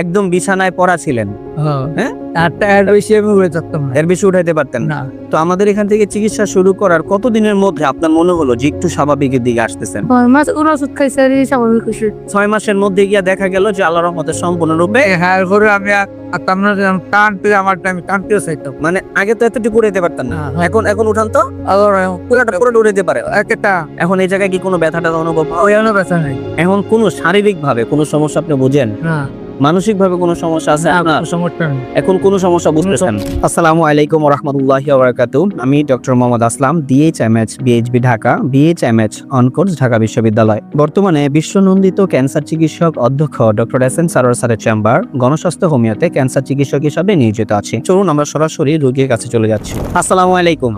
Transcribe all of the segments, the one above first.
একদম বিছানায় পড়া ছিলেন। হ্যাঁ? এর বেশি আমি উড়ে থাকতাম না। এর বেশি উঠাইতে পারতেন না। না, তো আমাদের এখান থেকে চিকিৎসা শুরু করার কতদিনের মধ্যে আপনার মনে হলো যে একটু স্বাভাবিকের দিকে আসতেছেন? 6 মাস ওর ওষুধ খাইছে আর এই স্বাভাবিক হইছে। 6 মাসের মধ্যে গিয়া দেখা গেল যে আল্লাহর রহমতে সম্পূর্ণরূপে হ্যাঁ করে আমি থাকতাম না, টানতে আমার টাইম টানতেও চাইতাম। মানে আগে তো এতটুকু উঠাইতে পারতেন না। হ্যাঁ। এখন উঠান তো আবার পুরোটা উঠাইতে পারে। একটা এখন এই জায়গায় কি কোনো ব্যথাটা অনুভব হয়? ওইখানে ব্যথা নাই। এখন কোনো শারীরিক ভাবে কোনো সমস্যা আপনি বুঝেন? না, মানসিক ভাবে কোনো সমস্যা আছে আপনার? সমস্যা নেই। এখন কোনো সমস্যা বুঝতেছেন? আসসালামু আলাইকুম ওয়া রাহমাতুল্লাহি ওয়া বারাকাতুহু। আমি ডক্টর মোহাম্মদ আসলাম, ডিএইচএমএইচ বিএইচবি ঢাকা, বিএইচএমএইচ অনকোর্স ঢাকা বিশ্ববিদ্যালয়। বর্তমানে বিশ্বনন্দিত ক্যান্সার চিকিৎসক অধ্যক্ষ ডক্টর এস.এন. সারোয়ার স্যারের চেম্বার গণস্বাস্থ্য হোমিওতে ক্যান্সার চিকিৎসক হিসাবে নিয়োজিত আছি। চলুন আমরা সরাসরি রোগীর কাছে চলে যাচ্ছি। আসসালামু আলাইকুম।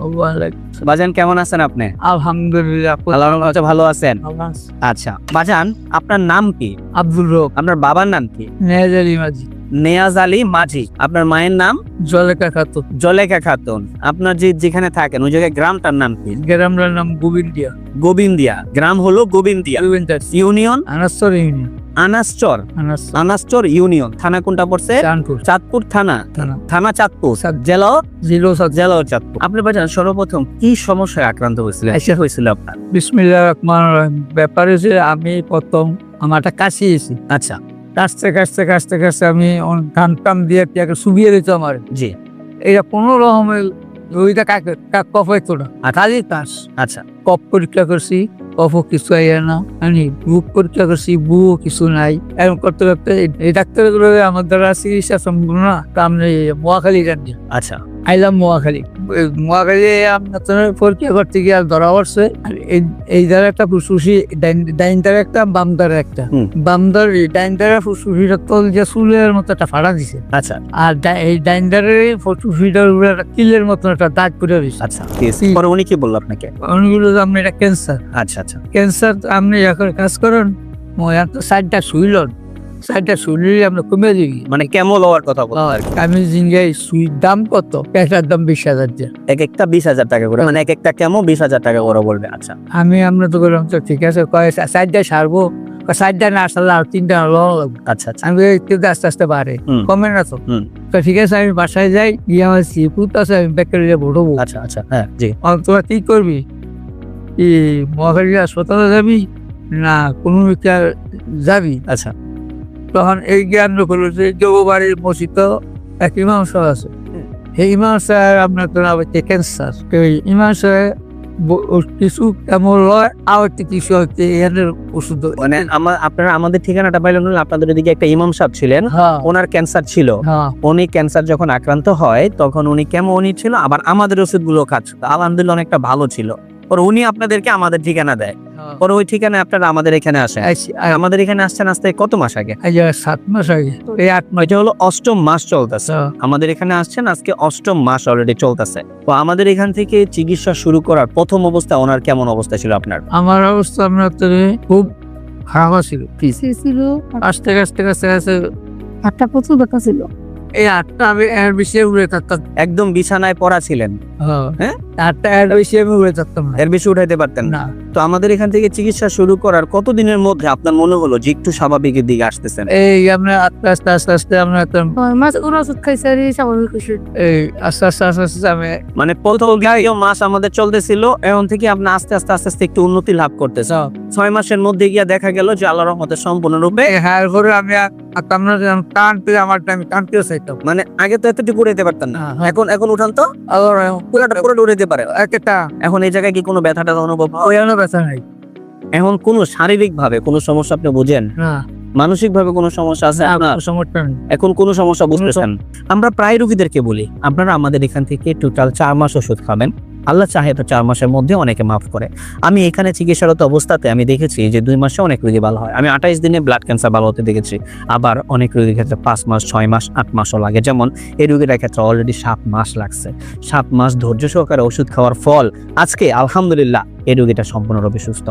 বাজান কেমন আছেন আপনি? আলহামদুলিল্লাহ। আল্লাহর রহমতে ভালো আছেন? আল্লাহ। আচ্ছা বাজান, আপনার নাম কি? আব্দুল রব, আপনার বাবার নাম কি? নেহাজারি মাঝি, নেয়াজ আলী মাঝি। আপনার মায়ের নাম? জলেকা খাতুন। জলেখা খাতুন। আপনার যেখানে থাকেন ওই জায়গায় গ্রামটার নাম কি? গ্রামের নাম গোবিন্দিয়া। গোবিন্দিয়া। গ্রাম হলো Gobindia. Union Anastar union. Anaschar. Anastar Anaschar union. থানা কোনটা পড়ছে? চাঁদপুর চাঁদপুর থানা। থানা। থানা চাঁদপুর। চাঁদপুর। জেলা? জিরো সাত। জেলা চাঁদপুর। আপনি বাজান সর্বপ্রথম কি সমস্যায় আক্রান্ত হয়েছিলেন? এসে হয়েছিল আপনার? বিসমিল্লাহির রহমানির রহিম। ব্যাপার হচ্ছে আমি প্রথম আমার একটা কাশি এসেছি। আচ্ছা কাশতে আমি ধান টান দিয়ে একটা শুবিয়ে দিত আমার। জি। এটা কোনো রকমের ওইটা কফ হইতো না, খালি কাশ। আচ্ছা কফ পরীক্ষা করছি, কফও কিছু আইয়া না। আমি বুক পরীক্ষা করছি, বুকও কিছু নাই। এরকম করতে করতে এই ডাক্তারগুলো আমার দ্বারা চিকিৎসা সম্ভব না। তা আমি মোয়াখালী জানি আচ্ছা আইলাম মোয়াখালী। মোয়াখালী আপনার পরীক্ষা করতে গিয়ে ধরা পড়ছে এই দ্বারা একটা ফুসফুসি, ডাইন দ্বারা একটা, বাম দ্বারা একটা। বাম দ্বার ডাইন দ্বারা ফুসফুসিটা তল যে চুলের মতো একটা ফাড়া দিছে। আচ্ছা আর এই ডাইন দ্বারা ফুসফুসিটার উপরে একটা কিলের মতো একটা দাগ করে দিছে। আচ্ছা। পরে উনি কি বললো আপনাকে? অনেকগুলো আপনি এটা ক্যান্সার। আচ্ছা আচ্ছা ক্যান্সার আপনি এখন কাজ করেন, সাইডটা শুইলেন, সাইডটা শুইলে আমরা কমে দিবি। মানে কেমন হওয়ার কথা বলতো আর কি? আমি জিঙ্গাই সুইর দাম কত? ক্যাশার দাম 20,000 দিয়ে। এক একটা 20,000 টাকা করে, মানে এক একটা কেমন 20,000 টাকা করে বলবে? আচ্ছা আমরা তো বললাম তো ঠিক আছে, কয় সাইডটা সারবো, সাইডটা না সারলে আর 3টা লাগবে। আচ্ছা আচ্ছা। আমি একটু আস্তে আস্তে বাড়ে, হুম। কমে না তো। হুম। তো ঠিক আছে, আমি বাসায় যাই, গিয়ে আমার সিপুত আছে, আমি ব্যাকটেরিয়া ভরবো। আচ্ছা আচ্ছা। হ্যাঁ জি। তোরা কি করবি? কি মহাকালী হাসপাতালে যাবি না কোনো যাবি? আচ্ছা তখন এই জ্ঞান করলো যে বাড়ির মসজিদ এক ইমাম সাহেব আছে। এই ইমাম সাহেব আপনার তো ক্যান্সার, ইমাম সাহেব কিছু কেমন হয়, আবার কিছু হচ্ছে এর ওষুধ। মানে আপনারা আমাদের ঠিকানাটা পাইলেন না? আপনাদের এদিকে একটা ইমাম সাহেব ছিলেন, হ্যাঁ ওনার ক্যান্সার ছিল। হ্যাঁ উনি ক্যান্সার যখন আক্রান্ত হয় তখন উনি কেমন ছিল, আবার আমাদের ওষুধগুলো খাচ্ছিল, আলহামদুলিল্লাহ অনেকটা ভালো ছিল। পরে উনি আপনাদেরকে আমাদের ঠিকানা দেয়, পরে ওই ঠিকানায় আপনারা আমাদের এখানে আসেন। আমাদের এখানে আসছেন আসতে কত মাস আগে? 7 মাস আগে, এই 8 মাস। এটা হলো 8ম মাস চলতেছে। আমাদের এখানে আসছেন আজকে 8ম মাস অলরেডি চলতেছে। তো আমাদের এখান থেকে চিকিৎসা শুরু করার প্রথম অবস্থা ওনার কেমন অবস্থা ছিল আপনার? আমার অবস্থা আপনার খুব খারাপ ছিল। পিছে ছিল, আস্তে আস্তে হাতটা প্রচুর ব্যথা ছিল। এই 8টা আমি এর বেশি উড়ে থাকতাম। একদম বিছানায় পড়া ছিলেন? হ্যাঁ। 8টা এর বেশি আমি উড়ে থাকতাম না। এর বেশি উঠাইতে পারতেন না। না, তো আমাদের এখান থেকে চিকিৎসা শুরু করার কতদিনের মধ্যে আপনার মনে হলো যে একটু স্বাভাবিকের দিকে আসতেছেন? এই আমরা আস্তে আস্তে আমরা 6 মাস ওর ওষুধ খাইছে আর এই স্বাভাবিক হইছে। এই আস্তে আমি মানে প্রথম মাস আমাদের চলতেছিল, এখন থেকে আপনি আস্তে আস্তে একটু উন্নতি লাভ করতেছেন। 6 মাসের মধ্যে গিয়া দেখা গেল যে আল্লাহর রহমতে সম্পূর্ণরূপে হ্যাঁ করে আমি টানতে আমার টাইম টানতেও চাইতাম। মানে আগে তো এতটুকু উঠাইতে পারতেন না। এখন উঠান তো আবার পুরোটা উঠাইতে পারে। একটা এখন এই জায়গায় কি কোনো ব্যথাটা অনুভব হয়? ওইখানে ব্যথা নাই। এখন কোনো শারীরিক ভাবে কোনো সমস্যা আপনি বুঝেন? না, মানসিক ভাবে কোনো সমস্যা আছে আপনার? সমস্যা নেই। এখন কোনো সমস্যা বুঝতেছেন? আমরা প্রায় রোগীদেরকে বলি আপনারা আমাদের এখান থেকে টোটাল 4 মাস ওষুধ খাবেন, আল্লাহ চাহে তো 4 মাসের মধ্যে অনেকে মাফ করে। আমি এখানে চিকিৎসারত অবস্থাতে আমি দেখেছি যে 2 মাসে অনেক রোগী ভালো হয়। আমি 28 দিনে ব্লাড ক্যান্সার ভালো হতে দেখেছি। আবার অনেক রোগীর ক্ষেত্রে 5 মাস, 6 মাস, 8 মাসও লাগে। যেমন এই রোগীর ক্ষেত্রে অলরেডি 7 মাস লাগছে। 7 মাস ধৈর্য সহকারে ওষুধ খাওয়ার ফল আজকে আলহামদুলিল্লাহ এই রোগীটা সম্পূর্ণরূপে সুস্থ।